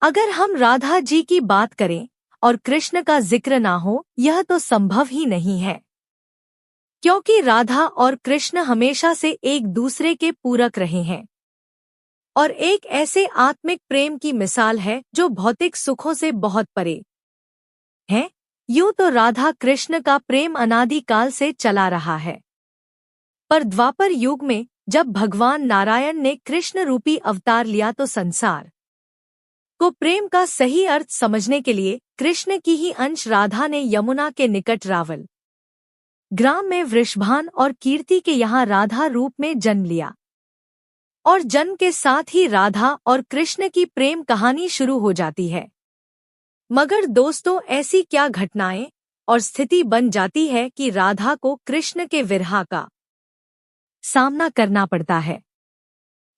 अगर हम राधा जी की बात करें और कृष्ण का जिक्र ना हो, यह तो संभव ही नहीं है, क्योंकि राधा और कृष्ण हमेशा से एक दूसरे के पूरक रहे हैं और एक ऐसे आत्मिक प्रेम की मिसाल है जो भौतिक सुखों से बहुत परे है। यूं तो राधा कृष्ण का प्रेम अनादिकाल से चला रहा है, पर द्वापर युग में जब भगवान नारायण ने कृष्ण रूपी अवतार लिया तो संसार को प्रेम का सही अर्थ समझने के लिए कृष्ण की ही अंश राधा ने यमुना के निकट रावल ग्राम में वृषभान और कीर्ति के यहाँ राधा रूप में जन्म लिया और जन्म के साथ ही राधा और कृष्ण की प्रेम कहानी शुरू हो जाती है। मगर दोस्तों, ऐसी क्या घटनाएं और स्थिति बन जाती है कि राधा को कृष्ण के विरह का सामना करना पड़ता है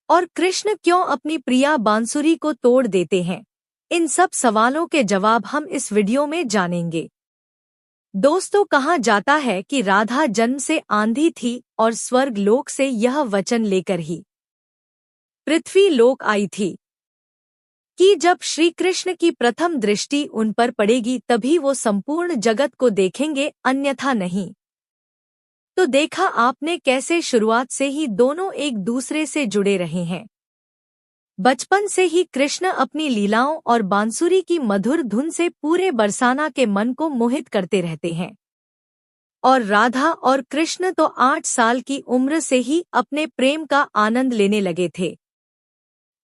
और कृष्ण क्यों अपनी प्रिया बांसुरी को तोड़ देते हैं? इन सब सवालों के जवाब हम इस वीडियो में जानेंगे। दोस्तों, कहा जाता है कि राधा जन्म से आंधी थी और स्वर्ग लोक से यह वचन लेकर ही पृथ्वी लोक आई थी कि जब श्री कृष्ण की प्रथम दृष्टि उन पर पड़ेगी तभी वो संपूर्ण जगत को देखेंगे, अन्यथा नहीं। तो देखा आपने कैसे शुरुआत से ही दोनों एक दूसरे से जुड़े रहे हैं। बचपन से ही कृष्ण अपनी लीलाओं और बांसुरी की मधुर धुन से पूरे बरसाना के मन को मोहित करते रहते हैं और राधा और कृष्ण तो 8 साल की उम्र से ही अपने प्रेम का आनंद लेने लगे थे।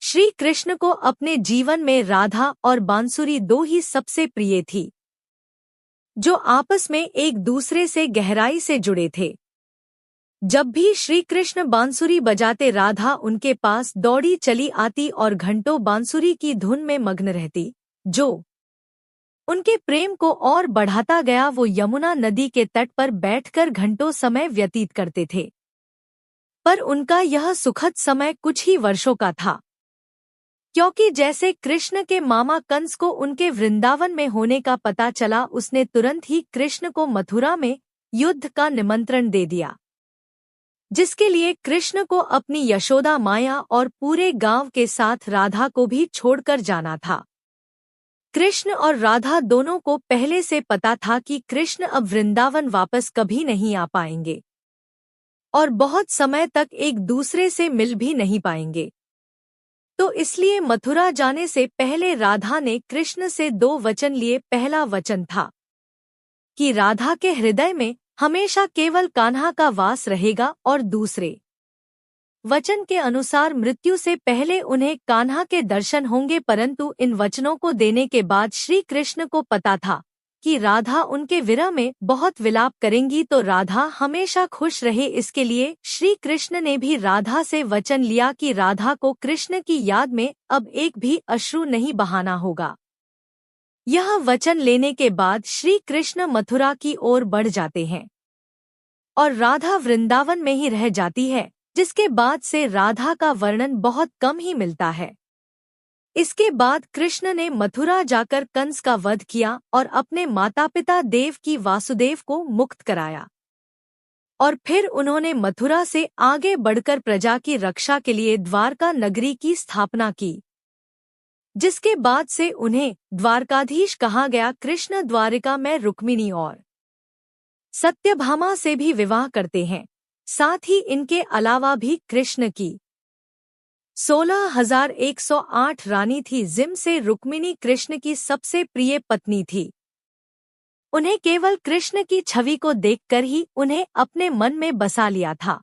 श्री कृष्ण को अपने जीवन में राधा और बांसुरी दो ही सबसे प्रिय थी, जो आपस में एक दूसरे से गहराई से जुड़े थे। जब भी श्री कृष्ण बांसुरी बजाते राधा उनके पास दौड़ी चली आती और घंटों बांसुरी की धुन में मग्न रहती, जो उनके प्रेम को और बढ़ाता गया। वो यमुना नदी के तट पर बैठकर घंटों समय व्यतीत करते थे, पर उनका यह सुखद समय कुछ ही वर्षों का था, क्योंकि जैसे कृष्ण के मामा कंस को उनके वृंदावन में होने का पता चला, उसने तुरंत ही कृष्ण को मथुरा में युद्ध का निमंत्रण दे दिया, जिसके लिए कृष्ण को अपनी यशोदा माया और पूरे गांव के साथ राधा को भी छोड़कर जाना था। कृष्ण और राधा दोनों को पहले से पता था कि कृष्ण अब वृंदावन वापस कभी नहीं आ पाएंगे और बहुत समय तक एक दूसरे से मिल भी नहीं पाएंगे। तो इसलिए मथुरा जाने से पहले राधा ने कृष्ण से 2 वचन लिए। पहला वचन था कि राधा के हृदय में हमेशा केवल कान्हा का वास रहेगा और दूसरे वचन के अनुसार मृत्यु से पहले उन्हें कान्हा के दर्शन होंगे। परंतु इन वचनों को देने के बाद श्री कृष्ण को पता था कि राधा उनके विरह में बहुत विलाप करेंगी, तो राधा हमेशा खुश रहे, इसके लिए श्री कृष्ण ने भी राधा से वचन लिया कि राधा को कृष्ण की याद में अब एक भी अश्रु नहीं बहाना होगा। यह वचन लेने के बाद श्री कृष्ण मथुरा की ओर बढ़ जाते हैं और राधा वृंदावन में ही रह जाती है, जिसके बाद से राधा का वर्णन बहुत कम ही मिलता है। इसके बाद कृष्ण ने मथुरा जाकर कंस का वध किया और अपने माता पिता देव की वासुदेव को मुक्त कराया और फिर उन्होंने मथुरा से आगे बढ़कर प्रजा की रक्षा के लिए द्वारका नगरी की स्थापना की, जिसके बाद से उन्हें द्वारकाधीश कहा गया। कृष्ण द्वारिका में रुक्मिणी और सत्यभामा से भी विवाह करते हैं। साथ ही इनके अलावा भी कृष्ण की 16,108 रानी थी, जिनसे रुक्मिणी कृष्ण की सबसे प्रिय पत्नी थी। उन्हें केवल कृष्ण की छवि को देखकर ही उन्हें अपने मन में बसा लिया था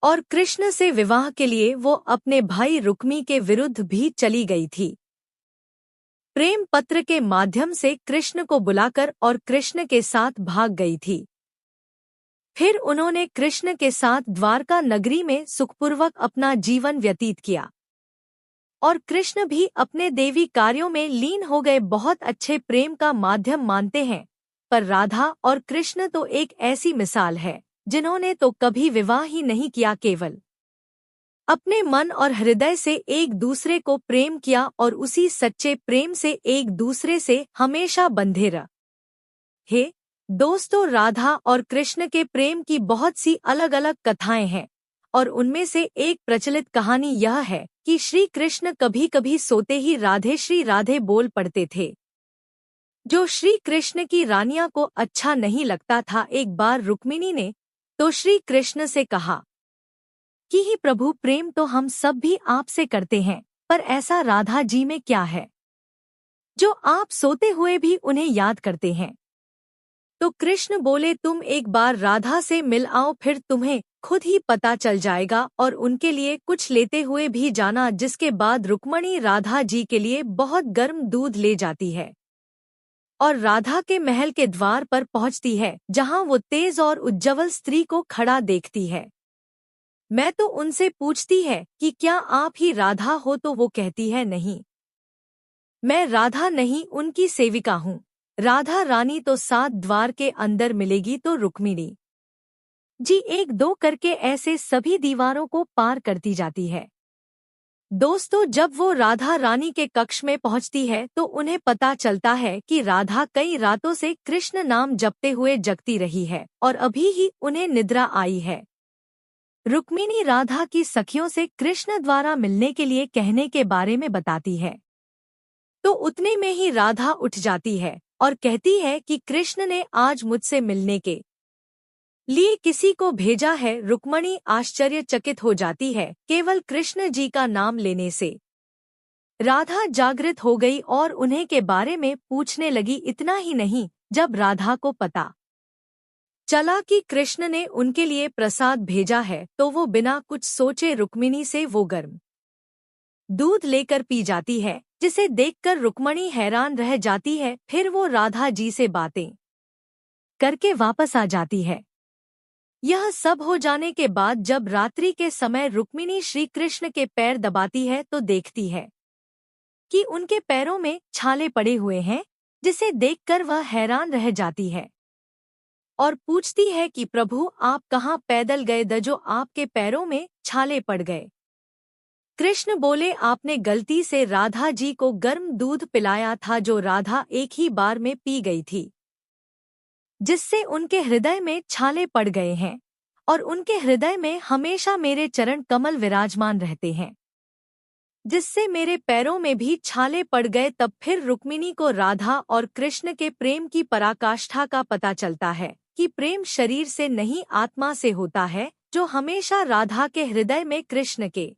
और कृष्ण से विवाह के लिए वो अपने भाई रुक्मी के विरुद्ध भी चली गई थी। प्रेम पत्र के माध्यम से कृष्ण को बुलाकर और कृष्ण के साथ भाग गई थी। फिर उन्होंने कृष्ण के साथ द्वारका नगरी में सुखपूर्वक अपना जीवन व्यतीत किया और कृष्ण भी अपने देवी कार्यों में लीन हो गए। बहुत अच्छे प्रेम का माध्यम मानते हैं, पर राधा और कृष्ण तो एक ऐसी मिसाल है जिन्होंने तो कभी विवाह ही नहीं किया, केवल अपने मन और हृदय से एक दूसरे को प्रेम किया और उसी सच्चे प्रेम से एक दूसरे से हमेशा बंधे रहे। दोस्तों, राधा और कृष्ण के प्रेम की बहुत सी अलग अलग कथाएं हैं और उनमें से एक प्रचलित कहानी यह है कि श्री कृष्ण कभी कभी सोते ही राधे श्री राधे बोल पड़ते थे, जो श्री कृष्ण की रानियां को अच्छा नहीं लगता था। एक बार रुक्मिणी ने तो श्री कृष्ण से कहा कि ही प्रभु, प्रेम तो हम सब भी आपसे करते हैं, पर ऐसा राधा जी में क्या है जो आप सोते हुए भी उन्हें याद करते हैं। तो कृष्ण बोले, तुम एक बार राधा से मिल आओ, फिर तुम्हें खुद ही पता चल जाएगा, और उनके लिए कुछ लेते हुए भी जाना। जिसके बाद रुक्मणी राधा जी के लिए बहुत गर्म दूध ले जाती है और राधा के महल के द्वार पर पहुंचती है, जहां वो तेज और उज्ज्वल स्त्री को खड़ा देखती है। मैं तो उनसे पूछती है कि क्या आप ही राधा हो, तो वो कहती है, नहीं, मैं राधा नहीं, उनकी सेविका हूँ। राधा रानी तो 7 द्वार के अंदर मिलेगी। तो रुक्मिणी जी 1-2 करके ऐसे सभी दीवारों को पार करती जाती है। दोस्तों, जब वो राधा रानी के कक्ष में पहुंचती है तो उन्हें पता चलता है कि राधा कई रातों से कृष्ण नाम जपते हुए जगती रही है और अभी ही उन्हें निद्रा आई है। रुक्मिणी राधा की सखियों से कृष्ण द्वारा मिलने के लिए कहने के बारे में बताती है। तो उतने में ही राधा उठ जाती है और कहती है कि कृष्ण ने आज मुझसे मिलने के लिए किसी को भेजा है। रुक्मिणी आश्चर्यचकित हो जाती है केवल कृष्ण जी का नाम लेने से। राधा जागृत हो गई और उन्हें के बारे में पूछने लगी। इतना ही नहीं, जब राधा को पता चला कि कृष्ण ने उनके लिए प्रसाद भेजा है तो वो बिना कुछ सोचे रुक्मिणी से वो गर्म दूध लेकर पी जाती है, जिसे देखकर रुक्मिणी हैरान रह जाती है। फिर वो राधा जी से बातें करके वापस आ जाती है। यह सब हो जाने के बाद जब रात्रि के समय रुक्मिणी श्री कृष्ण के पैर दबाती है तो देखती है कि उनके पैरों में छाले पड़े हुए हैं, जिसे देखकर वह हैरान रह जाती है और पूछती है कि प्रभु, आप कहाँ पैदल गए द जो आपके पैरों में छाले पड़ गए। कृष्ण बोले, आपने गलती से राधा जी को गर्म दूध पिलाया था, जो राधा एक ही बार में पी गई थी, जिससे उनके हृदय में छाले पड़ गए हैं और उनके हृदय में हमेशा मेरे चरण कमल विराजमान रहते हैं, जिससे मेरे पैरों में भी छाले पड़ गए। तब फिर रुक्मिणी को राधा और कृष्ण के प्रेम की पराकाष्ठा का पता चलता है कि प्रेम शरीर से नहीं आत्मा से होता है, जो हमेशा राधा के हृदय में कृष्ण के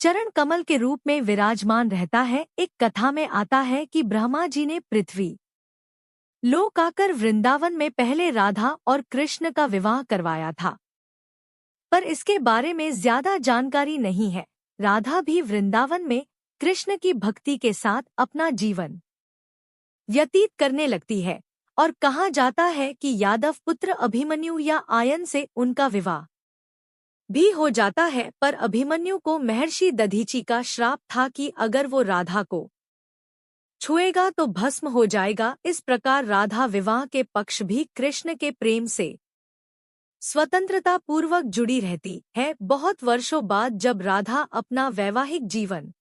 चरण कमल के रूप में विराजमान रहता है। एक कथा में आता है कि ब्रह्मा जी ने पृथ्वी लोक आकर वृंदावन में पहले राधा और कृष्ण का विवाह करवाया था, पर इसके बारे में ज्यादा जानकारी नहीं है। राधा भी वृंदावन में कृष्ण की भक्ति के साथ अपना जीवन व्यतीत करने लगती है और कहा जाता है कि यादव पुत्र अभिमन्यु या आयन से उनका विवाह भी हो जाता है, पर अभिमन्यु को महर्षि दधीचि का श्राप था कि अगर वो राधा को छुएगा तो भस्म हो जाएगा। इस प्रकार राधा विवाह के पक्ष भी कृष्ण के प्रेम से स्वतंत्रता पूर्वक जुड़ी रहती है। बहुत वर्षों बाद जब राधा अपना वैवाहिक जीवन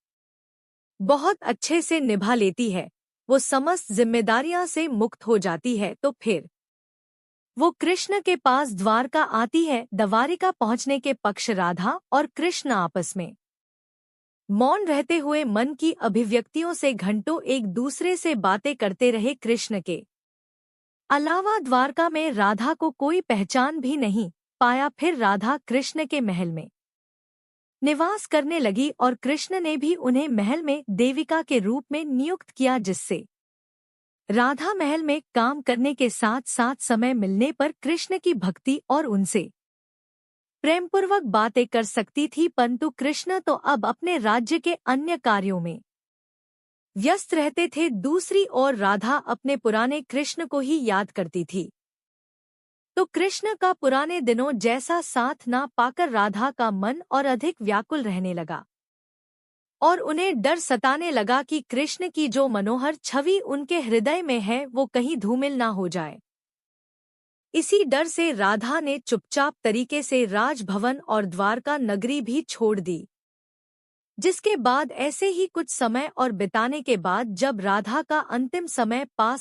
बहुत अच्छे से निभा लेती है, वो समस्त जिम्मेदारियां से मुक्त हो जाती है, तो फिर वो कृष्ण के पास द्वारका आती है। द्वारिका पहुंचने के पक्ष राधा और कृष्ण आपस में मौन रहते हुए मन की अभिव्यक्तियों से घंटों एक दूसरे से बातें करते रहे। कृष्ण के अलावा द्वारका में राधा को कोई पहचान भी नहीं पाया। फिर राधा कृष्ण के महल में निवास करने लगी और कृष्ण ने भी उन्हें महल में देविका के रूप में नियुक्त किया, जिससे राधा महल में काम करने के साथ साथ समय मिलने पर कृष्ण की भक्ति और उनसे प्रेमपूर्वक बातें कर सकती थी। परंतु कृष्ण तो अब अपने राज्य के अन्य कार्यों में व्यस्त रहते थे। दूसरी ओर राधा अपने पुराने कृष्ण को ही याद करती थी। तो कृष्ण का पुराने दिनों जैसा साथ ना पाकर राधा का मन और अधिक व्याकुल रहने लगा और उन्हें डर सताने लगा कि कृष्ण की जो मनोहर छवि उनके हृदय में है वो कहीं धूमिल ना हो जाए। इसी डर से राधा ने चुपचाप तरीके से राजभवन और द्वारका नगरी भी छोड़ दी। जिसके बाद ऐसे ही कुछ समय और बिताने के बाद जब राधा का अंतिम समय पास